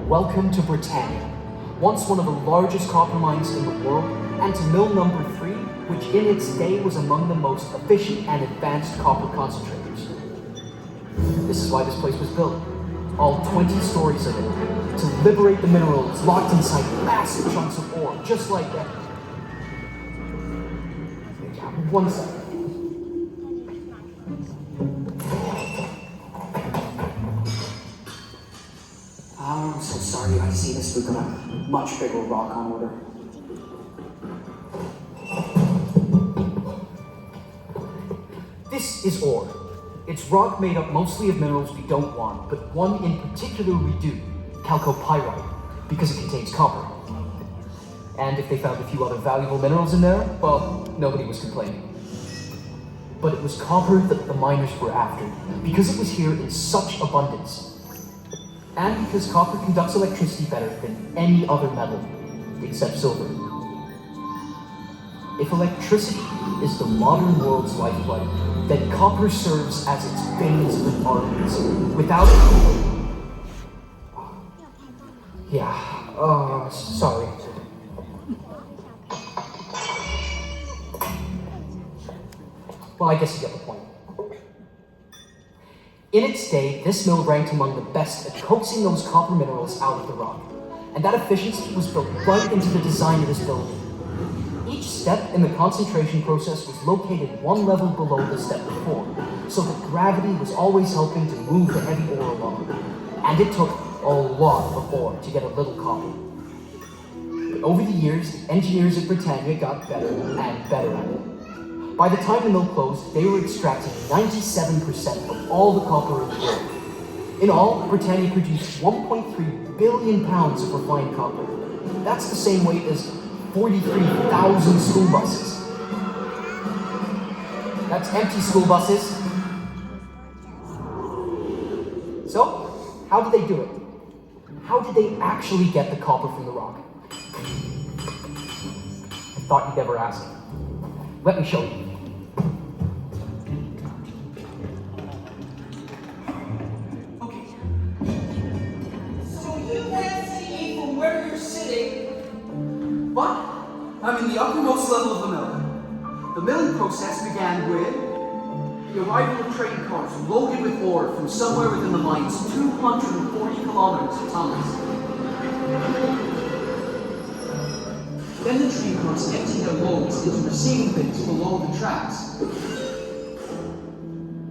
welcome to Britannia, once one of the largest copper mines in the world, and to mill number 3, which in its day was among the most efficient and advanced copper concentrators. This is why this place was built, all 20 stories of it, to liberate the minerals locked inside massive chunks of ore, just like that. One second. I'm so sorry I see this. We've got a much bigger rock on order. This is ore. It's rock made up mostly of minerals we don't want, but one in particular we do, chalcopyrite, because it contains copper. And if they found a few other valuable minerals in there, well, nobody was complaining. But it was copper that the miners were after, because it was here in such abundance. And because copper conducts electricity better than any other metal, except silver. If electricity is the modern world's lifeblood, then copper serves as its veins and arteries. Without it... Yeah, sorry. Well, I guess you get the point. In its day, this mill ranked among the best at coaxing those copper minerals out of the rock, and that efficiency was built right into the design of this building. Each step in the concentration process was located one level below the step before, so that gravity was always helping to move the heavy ore along. And it took a lot of ore to get a little copper. But over the years, the engineers at Britannia got better and better at it. By the time the mill closed, they were extracting 97% of all the copper in the world. In all, Britannia produced 1.3 billion pounds of refined copper. That's the same weight as 43,000 school buses. That's empty school buses. So, how did they do it? How did they actually get the copper from the rock? I thought you'd never ask. Let me show you. But I'm in the uppermost level of the mill. The milling process began with the arrival of train cars loaded with ore from somewhere within the mines 240 kilometres of tunnels. Then the train cars emptied their loads into receiving bins below the tracks.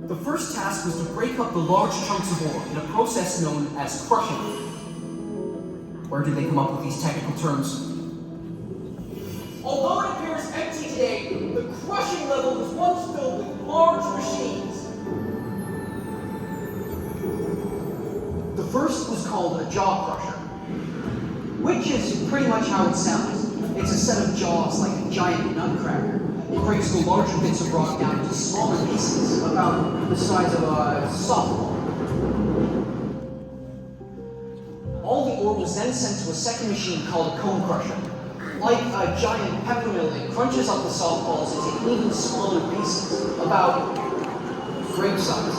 The first task was to break up the large chunks of ore in a process known as crushing. Where did they come up with these technical terms? Although it appears empty today, the crushing level was once filled with large machines. The first was called a jaw crusher, which is pretty much how it sounds. It's a set of jaws like a giant nutcracker. It breaks the larger bits of rock down into smaller pieces, about the size of a softball. All the ore was then sent to a second machine called a cone crusher. Like a giant pepper mill, it crunches up the softballs into even smaller pieces, about grape size.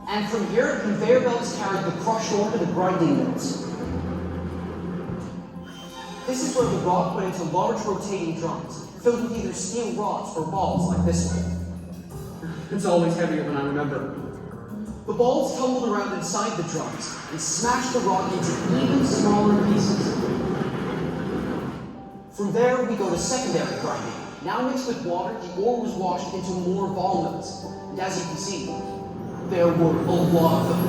And from here, conveyor belts carried the crushed ore to the grinding mills. This is where the rock went into large rotating drums, filled with either steel rods or balls like this one. It's always heavier than I remember. The balls tumbled around inside the drums and smashed the rock into even smaller pieces. From there, we go to secondary grinding. Now mixed with water, the ore was washed into more ball mills. And as you can see, there were a lot of them.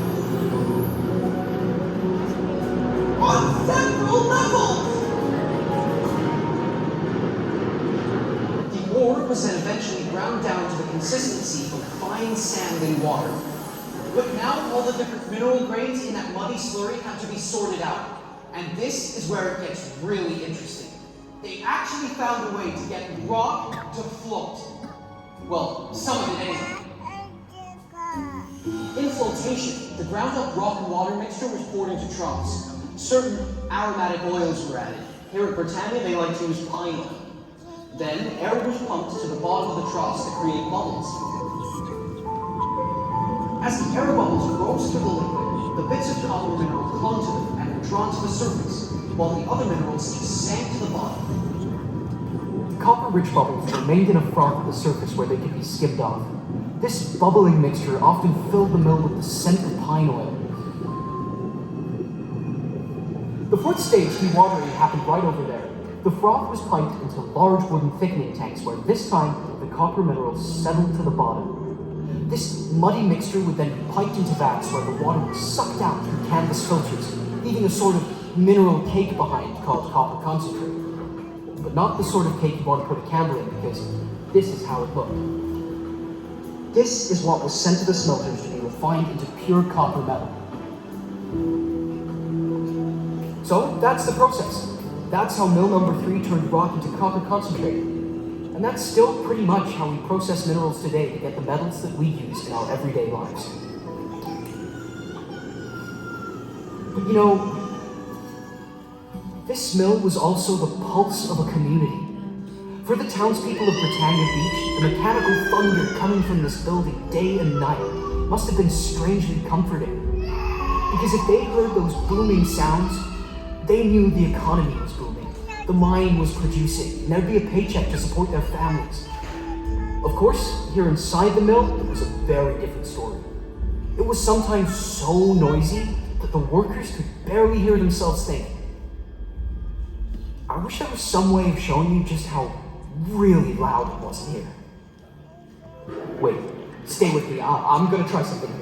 On several levels! The ore was then eventually ground down to the consistency of fine sand and water. But now all the different mineral grains in that muddy slurry have to be sorted out. And this is where it gets really interesting. They actually found a way to get rock to float. Well, some of it anyway. In flotation, the ground up rock and water mixture was poured into troughs. Certain aromatic oils were added. Here at Britannia, they like to use pine oil. Then, air was pumped to the bottom of the troughs to create bubbles. As the air bubbles rose through the liquid, The bits of copper mineral clung to them and were drawn to the surface, while the other minerals sank to the bottom. The copper-rich bubbles remained in a froth at the surface where they could be skimmed off. This bubbling mixture often filled the mill with the scent of pine oil. The fourth stage dewatering happened right over there. The froth was piped into large wooden thickening tanks where this time the copper minerals settled to the bottom. This muddy mixture would then be piped into vats where the water was sucked out through canvas filters, leaving a sort of mineral cake behind called copper concentrate. But not the sort of cake you want to put a candle in, because this is how it looked. This is what was sent to the smelters to be refined into pure copper metal. So that's the process. That's how mill number 3 turned rock into copper concentrate. And that's still pretty much how we process minerals today to get the metals that we use in our everyday lives. But you know, this mill was also the pulse of a community. For the townspeople of Britannia Beach, the mechanical thunder coming from this building day and night must have been strangely comforting. Because if they heard those booming sounds, they knew the economy was booming. The mine was producing, and there'd be a paycheck to support their families. Of course, here inside the mill, it was a very different story. It was sometimes so noisy that the workers could barely hear themselves think. I wish there was some way of showing you just how really loud it was in here. Wait, stay with me. I'm gonna try something here.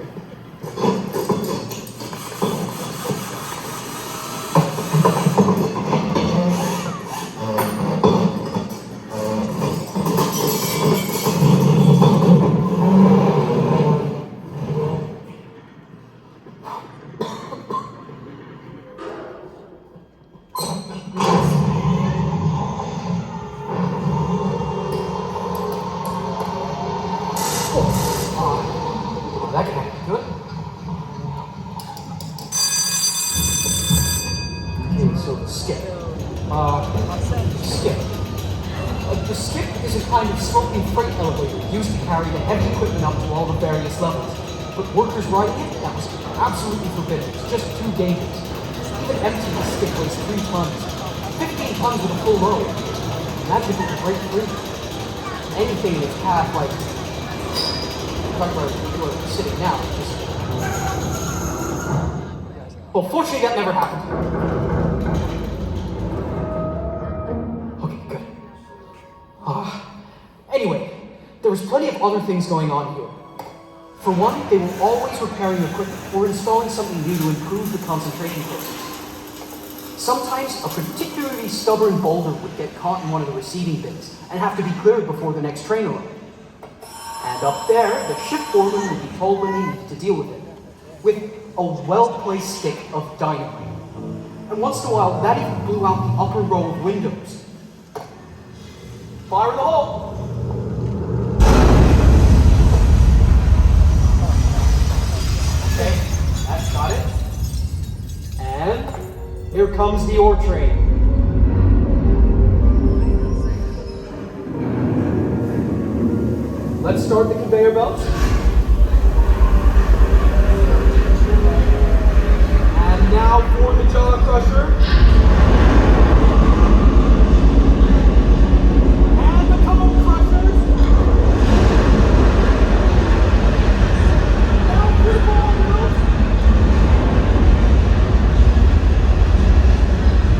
That can happen. Good. Okay, so the skip. The skip is a kind of sloping freight elevator used to carry the heavy equipment up to all the various levels. But workers riding it, that was absolutely forbidden. It's just too dangerous. Even empty, the skip weighs 3 tons. 15 tons with a full load. Imagine if it could break free. Anything in its path, like where you are sitting now, just... Well, fortunately that never happened. Okay, good. Anyway, there was plenty of other things going on here. For one, they were always repairing equipment or installing something new to improve the concentration process. Sometimes a particularly stubborn boulder would get caught in one of the receiving bins and have to be cleared before the next train arrived. And up there, the shift foreman would be told when they needed to deal with it, with a well-placed stick of dynamite. And once in a while, that even blew out the upper row of windows. Fire in the hole! Okay, that's got it. And here comes the ore train. Let's start the conveyor belt. And now for the jaw crusher. And the cone crushers. Now 3 ball mills.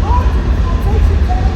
On to the flotation tanks.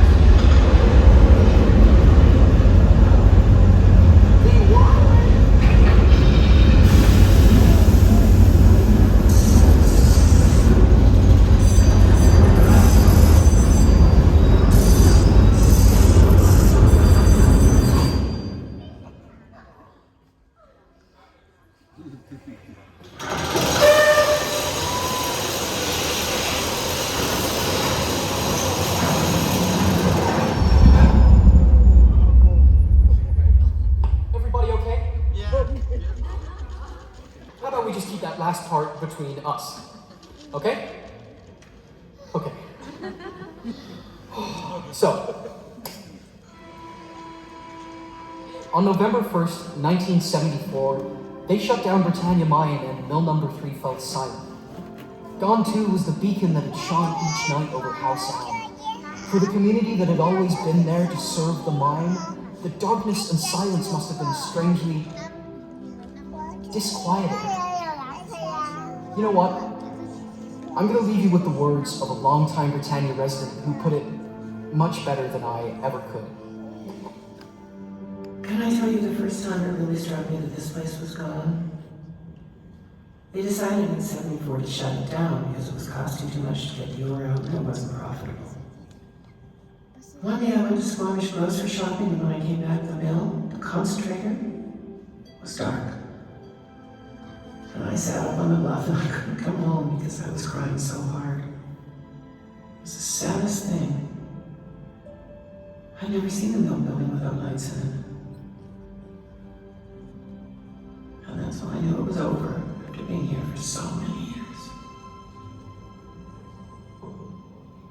Last part between us. Okay? Okay. So, on November 1st, 1974, they shut down Britannia Mine and mill number 3 fell silent. Gone too was the beacon that had shone each night over Howe Sound. For the community that had always been there to serve the mine, the darkness and silence must have been strangely disquieting. You know what? I'm going to leave you with the words of a longtime Britannia resident who put it much better than I ever could. Can I tell you the first time it really struck me that this place was gone? They decided in '74 to shut it down because it was costing too much to get the ore out and it wasn't profitable. One day I went to Squamish grocery shopping, and when I came back to the mill, the concentrator was dark. And I sat up on the bluff and I couldn't come home because I was crying so hard. It was the saddest thing. I'd never seen a mill building without lights in it. And that's when I knew it was over after being here for so many years.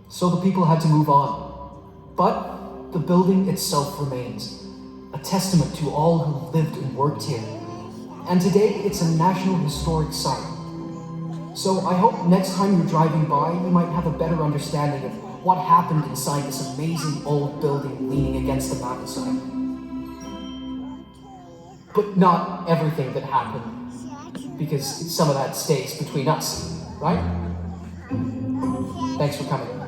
So the people had to move on. But the building itself remains, a testament to all who lived and worked here. And today, it's a National Historic Site. So I hope next time you're driving by, you might have a better understanding of what happened inside this amazing old building leaning against the mountainside. But not everything that happened, because some of that stays between us, right? Thanks for coming.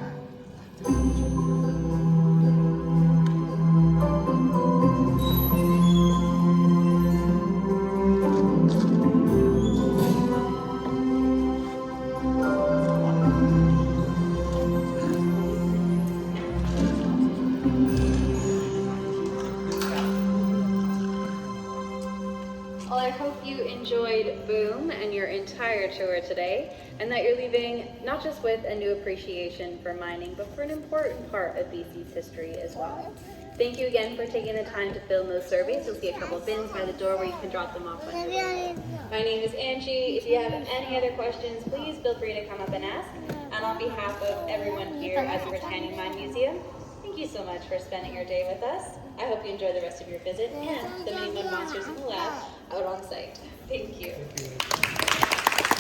Well, I hope you enjoyed Boom and your entire tour today, and that you're leaving not just with a new appreciation for mining, but for an important part of BC's history as well. Thank you again for taking the time to fill in those surveys. You'll see a couple bins by the door where you can drop them off on your way. My name is Angie. If you have any other questions, please feel free to come up and ask. And on behalf of everyone here at the Britannia Mine Museum, thank you so much for spending your day with us. I hope you enjoy the rest of your visit and the many mud monsters in the lab out on site. Thank you.